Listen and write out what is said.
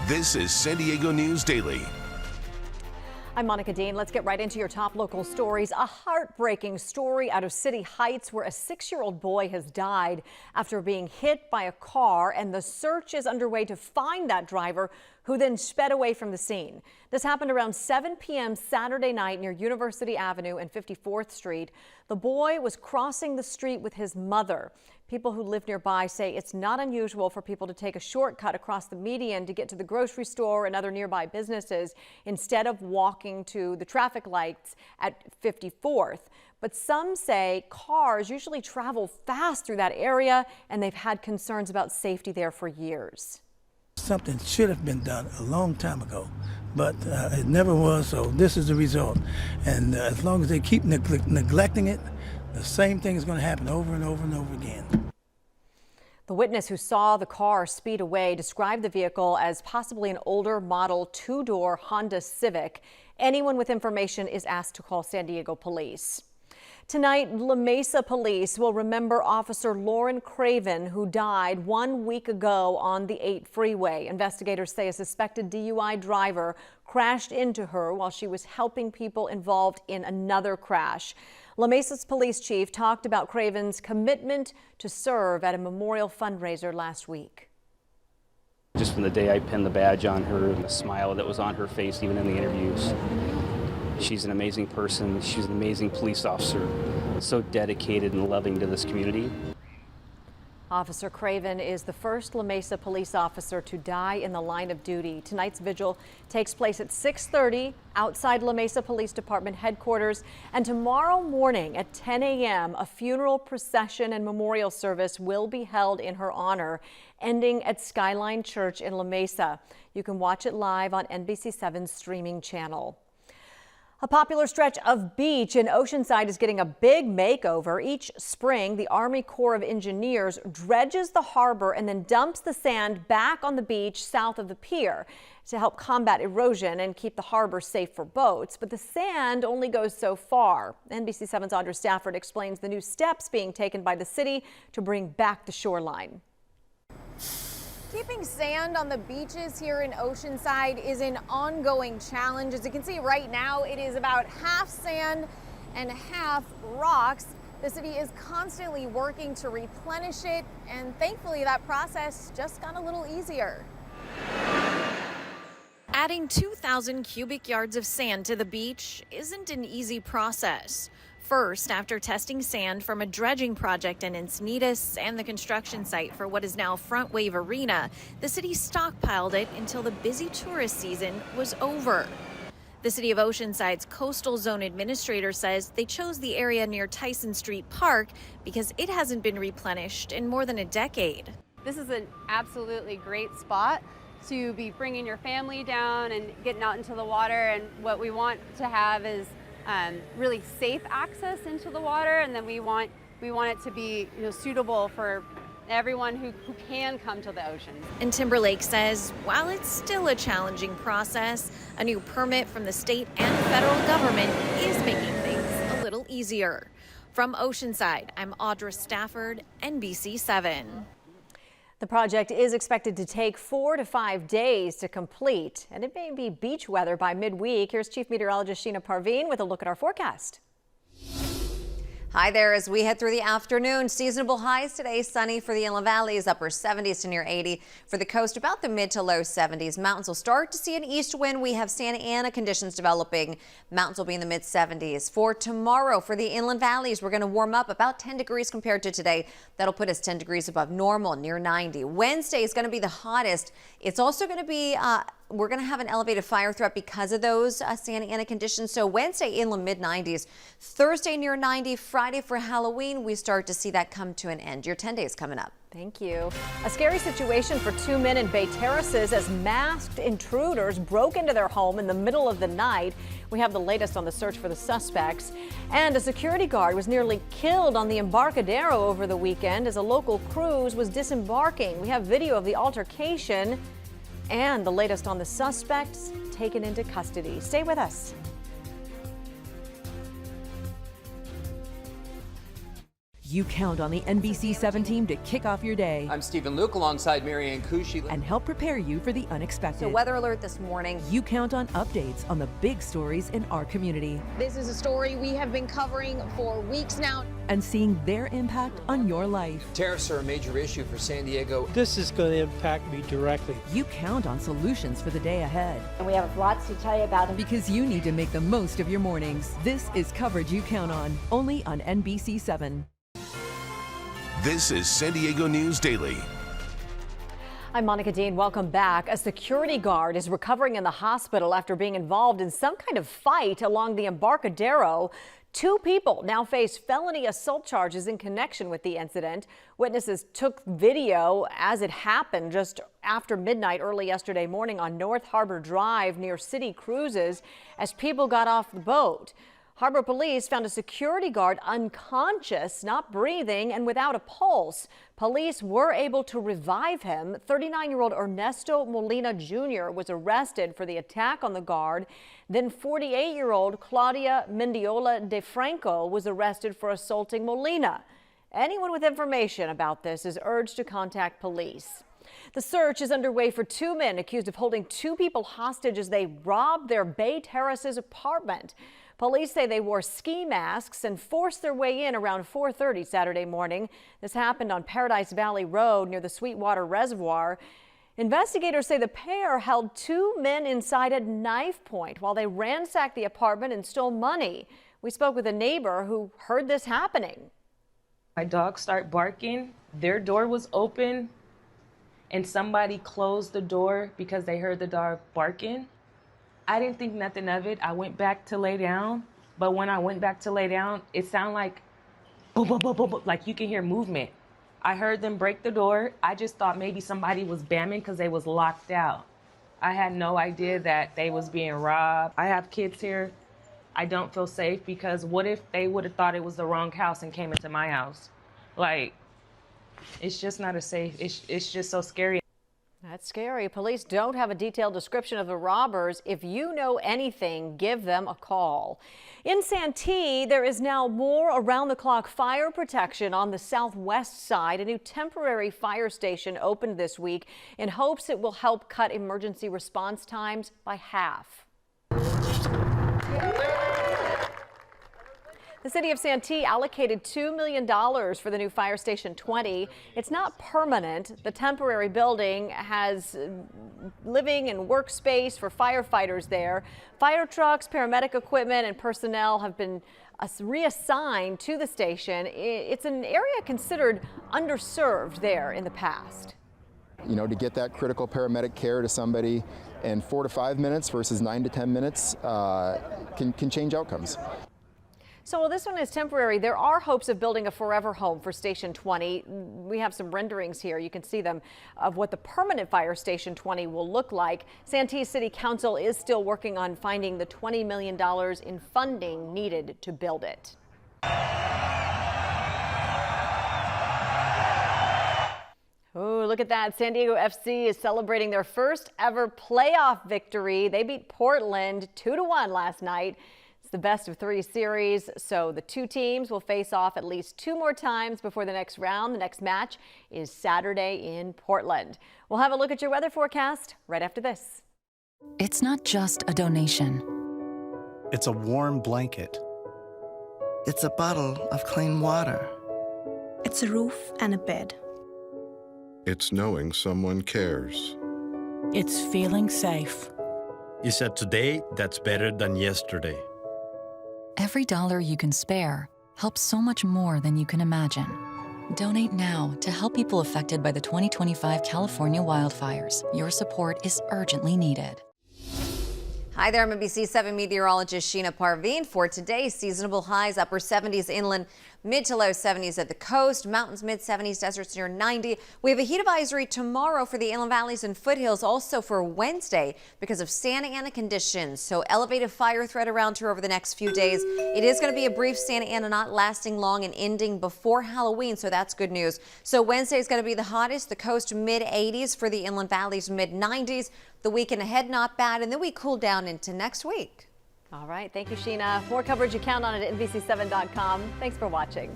This is San Diego News Daily. I'm Monica Dean. Let's get right into your top local stories. A heartbreaking story out of City Heights where a 6-year-old boy has died after being hit by a car, and the search is underway to find that driver who then sped away from the scene. This happened around 7 p.m. Saturday night near University Avenue and 54th Street. The boy was crossing the street with his mother. People who live nearby say it's not unusual for people to take a shortcut across the median to get to the grocery store and other nearby businesses instead of walking to the traffic lights at 54th. But some say cars usually travel fast through that area, and they've had concerns about safety there for years. Something should have been done a long time ago, but it never was, so this is the result. And as long as they keep neglecting it, the same thing is going to happen over and over and over again. The witness who saw the car speed away described the vehicle as possibly an older model 2-door Honda Civic. Anyone with information is asked to call San Diego Police. Tonight, La Mesa police will remember Officer Lauren Craven, who died 1 week ago on the 8 freeway. Investigators say a suspected DUI driver crashed into her while she was helping people involved in another crash. La Mesa's police chief talked about Craven's commitment to serve at a memorial fundraiser last week. Just from the day I pinned the badge on her and the smile that was on her face, even in the interviews. She's an amazing person. She's an amazing police officer, so dedicated and loving to this community. Officer Craven is the first La Mesa police officer to die in the line of duty. Tonight's vigil takes place at 6:30 outside La Mesa Police Department headquarters. And tomorrow morning at 10 a.m., a funeral procession and memorial service will be held in her honor, ending at Skyline Church in La Mesa. You can watch it live on NBC7's streaming channel. A popular stretch of beach in Oceanside is getting a big makeover. Each spring, the Army Corps of Engineers dredges the harbor and then dumps the sand back on the beach south of the pier to help combat erosion and keep the harbor safe for boats. But the sand only goes so far. NBC7's Audra Stafford explains the new steps being taken by the city to bring back the shoreline. Keeping sand on the beaches here in Oceanside is an ongoing challenge. As you can see right now, it is about half sand and half rocks. The city is constantly working to replenish it, and thankfully that process just got a little easier. Adding 2,000 cubic yards of sand to the beach isn't an easy process. First, after testing sand from a dredging project in Encinitas and the construction site for what is now Front Wave Arena, the city stockpiled it until the busy tourist season was over. The City of Oceanside's Coastal Zone Administrator says they chose the area near Tyson Street Park because it hasn't been replenished in more than a decade. This is an absolutely great spot to be bringing your family down and getting out into the water, and what we want to have is really safe access into the water, and then we want it to be suitable for everyone who can come to the ocean. And Timberlake says while it's still a challenging process, a new permit from the state and federal government is making things a little easier. From Oceanside, I'm Audra Stafford, NBC7. The project is expected to take 4 to 5 days to complete, and it may be beach weather by midweek. Here's Chief Meteorologist Sheena Parveen with a look at our forecast. Hi there. As we head through the afternoon, seasonable highs today. Sunny for the inland valleys, upper 70s to near 80. For the coast, about the mid to low 70s. Mountains will start to see an east wind. We have Santa Ana conditions developing. Mountains will be in the mid 70s. For tomorrow, for the inland valleys, we're going to warm up about 10 degrees compared to today. That'll put us 10 degrees above normal, near 90. Wednesday is going to be the hottest. It's also going to be we're going to have an elevated fire threat because of those Santa Ana conditions. So Wednesday inland mid 90s, Thursday near 90, Friday for Halloween, we start to see that come to an end. Your 10 days coming up. Thank you. A scary situation for 2 men in Bay Terraces as masked intruders broke into their home in the middle of the night. We have the latest on the search for the suspects. And a security guard was nearly killed on the Embarcadero over the weekend as a local cruise was disembarking. We have video of the altercation and the latest on the suspects taken into custody. Stay with us. You count on the NBC7 team to kick off your day. I'm Stephen Luke alongside Marianne Cushi. And help prepare you for the unexpected. So weather alert this morning. You count on updates on the big stories in our community. This is a story we have been covering for weeks now. And seeing their impact on your life. Tariffs are a major issue for San Diego. This is going to impact me directly. You count on solutions for the day ahead. And we have lots to tell you about. Because you need to make the most of your mornings. This is coverage you count on, only on NBC7. This is San Diego News Daily. I'm Monica Dean. Welcome back. A security guard is recovering in the hospital after being involved in some kind of fight along the Embarcadero. 2 people now face felony assault charges in connection with the incident. Witnesses took video as it happened just after midnight early yesterday morning on North Harbor Drive near City Cruises as people got off the boat. Harbor police found a security guard unconscious, not breathing, and without a pulse. Police were able to revive him. 39-year-old Ernesto Molina Jr. was arrested for the attack on the guard. Then 48-year-old Claudia Mendiola de Franco was arrested for assaulting Molina. Anyone with information about this is urged to contact police. The search is underway for 2 men accused of holding 2 people hostage as they robbed their Bay Terraces apartment. Police say they wore ski masks and forced their way in around 4:30 Saturday morning. This happened on Paradise Valley Road near the Sweetwater Reservoir. Investigators say the pair held 2 men inside at knife point while they ransacked the apartment and stole money. We spoke with a neighbor who heard this happening. My dogs start barking. Their door was open and somebody closed the door because they heard the dog barking. I didn't think nothing of it. I went back to lay down, but when I went back to lay down, it sounded like boom, boom, boom, boom, boom, like you can hear movement. I heard them break the door. I just thought maybe somebody was bamming because they was locked out. I had no idea that they was being robbed. I have kids here. I don't feel safe because what if they would have thought it was the wrong house and came into my house? Like, it's just not a safe, it's just so scary. That's scary. Police don't have a detailed description of the robbers. If you know anything, give them a call. In Santee, there is now more around-the-clock fire protection on the southwest side. A new temporary fire station opened this week in hopes it will help cut emergency response times by half. The city of Santee allocated $2 million for the new Fire Station 20. It's not permanent. The temporary building has living and workspace for firefighters there. Fire trucks, paramedic equipment, and personnel have been reassigned to the station. It's an area considered underserved there in the past. You know, to get that critical paramedic care to somebody in 4 to 5 minutes versus 9 to 10 minutes can change outcomes. So while this one is temporary, there are hopes of building a forever home for Station 20. We have some renderings here. You can see them of what the permanent Fire Station 20 will look like. Santee City Council is still working on finding the $20 million in funding needed to build it. Oh, look at that. San Diego FC is celebrating their first ever playoff victory. They beat Portland 2-1 last night. It's the best of 3 series, so the 2 teams will face off at least 2 more times before the next round. The next match is Saturday in Portland. We'll have a look at your weather forecast right after this. It's not just a donation. It's a warm blanket. It's a bottle of clean water. It's a roof and a bed. It's knowing someone cares. It's feeling safe. You said today, that's better than yesterday. Every dollar you can spare helps so much more than you can imagine. Donate now to help people affected by the 2025 California wildfires. Your support is urgently needed. Hi there, I'm NBC7 meteorologist Sheena Parveen. For today, seasonable highs, upper 70s inland, mid to low 70s at the coast, mountains mid 70s, deserts near 90. We have a heat advisory tomorrow for the inland valleys and foothills, also for Wednesday because of Santa Ana conditions. So elevated fire threat around here over the next few days. It is going to be a brief Santa Ana, not lasting long and ending before Halloween, so that's good news. So Wednesday is going to be the hottest, the coast mid 80s, for the inland valleys mid 90s. The weekend ahead not bad, and then we cool down into next week. All right, thank you, Sheena. More coverage you count on at NBC7.com. Thanks for watching.